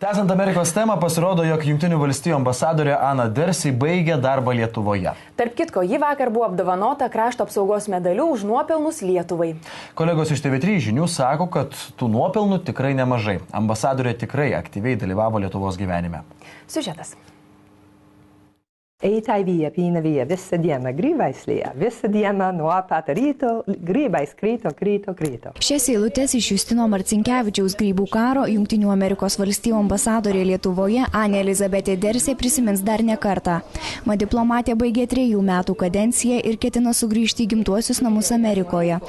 Tęsiant Amerikos temą, pasirodo, jog Jungtinių valstijų ambasadorė Ana Dersi baigė darbą Lietuvoje. Tarp kitko, ji vakar buvo apdovanota krašto apsaugos medaliu už nuopelnus Lietuvai. Kolegos iš TV3 žinių sako, kad tų nuopelnų tikrai nemažai. Ambasadorė tikrai aktyviai dalyvavo Lietuvos gyvenime. Siužetas. Eitai piina via visą dieną grybais lėja, visą dieną nuo pat ryto grybais krito. Šias eilutes iš Justino Marcinkevičiaus grybų karo Jungtinių Amerikos valstijų ambasadorė Lietuvoje Anė Elizabetė Dersė prisimins dar ne kartą. Mat diplomatė baigė 3 metų kadenciją ir ketina sugrįžti į gimtuosius namus Amerikoje,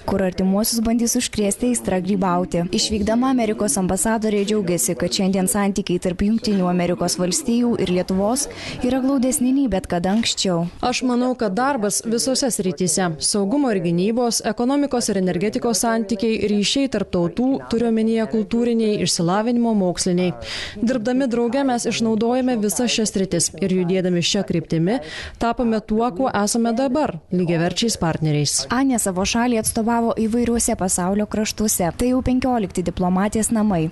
kur artimuosius bandys užkrėsti aistrą grybauti. Išvykdama Amerikos ambasadorė džiaugiasi, kad šiandien santykiai tarp Jungtinių Amerikos valstijų ir Lietuvos yra glaudesni bet kada anksčiau. Aš manau, kad darbas visose srityse - saugumo ir gynybos, ekonomikos ir energetikos santykiai, ryšiai tarp tautų, turiuomenyje kultūriniai, išsilavinimo, moksliniai. Dirbdami drauge mes išnaudojame visas šias sritis ir judėdami šią kryptimį tapome tuo, kuo esame dabar - lygiaverčiais partneriais. Anė savo šalį atstovavo įvairiuose pasaulio kraštuose. Tai jau 15 diplomatės namai.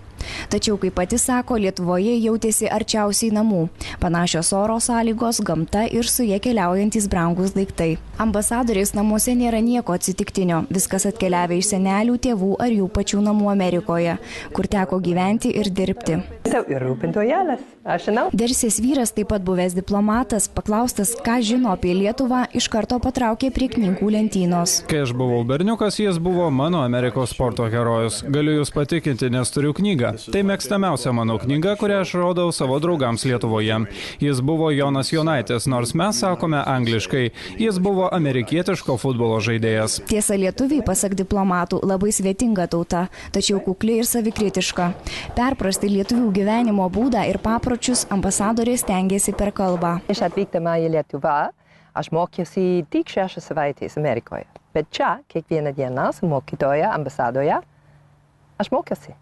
Tačiau, kaip pati sako, Lietuvoje jautėsi arčiausiai namų. Panašios oro sąlygos, gamta ir su jie keliaujantys brangus daiktai. Ambasadorės namuose nėra nieko atsitiktinio. Viskas atkeliavę iš senelių, tėvų ar jų pačių namų Amerikoje, kur teko gyventi ir dirbti. Ir rūpintojelis, aš žinau. Dersės vyras, taip pat buvęs diplomatas, paklaustas, ką žino apie Lietuvą, iš karto patraukė prie knygų lentynos. Kai aš buvau berniukas, jis buvo mano Amerikos sporto herojus. Galiu jūs patikinti, nes turiu knygą. Tai mėgstamiausia mano knyga, kurią aš rodau savo draugams Lietuvoje. Jis buvo Jonas Jonaitis, nors mes sakome angliškai. Jis buvo amerikietiško futbolo žaidėjas. Tiesa, lietuviai, pasak diplomatų, labai svetinga tauta, tačiau kukli ir savikritiška. Perprasti lietuvių gyvenimo būdą ir papročius ambasadorė stengiasi per kalbą. Iš atvykdama į Lietuvą, aš mokiausi tik 6 savaitės Amerikoje. Bet čia, kiekvieną dieną su mokytoja ambasadoje, aš mokiausi.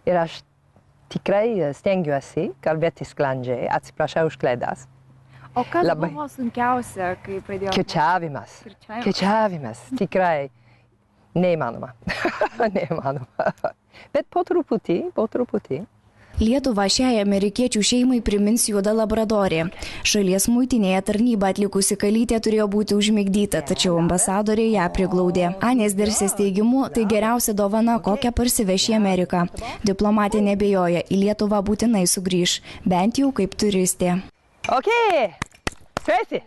Ir aš tikrai stengiuosi kalbėti sklandžiai, atsiprašau už klaidas. O kas buvo sunkiausia, kai pradėjome? Kirčiavimas. Tikrai neįmanoma. Neįmanoma. Bet po truputį. Lietuvą šiai amerikiečių šeimai primins juoda labradorė. Šalies muitinėje tarnybą atlikusi kalytė turėjo būti užmigdyta, tačiau ambasadorė ją priglaudė. Anės Dersės teigimu, tai geriausia dovana, kokią parsiveš į Ameriką. Diplomatė nebejoja, į Lietuvą būtinai sugrįš, bent jau kaip turistė. Okay, Tracy.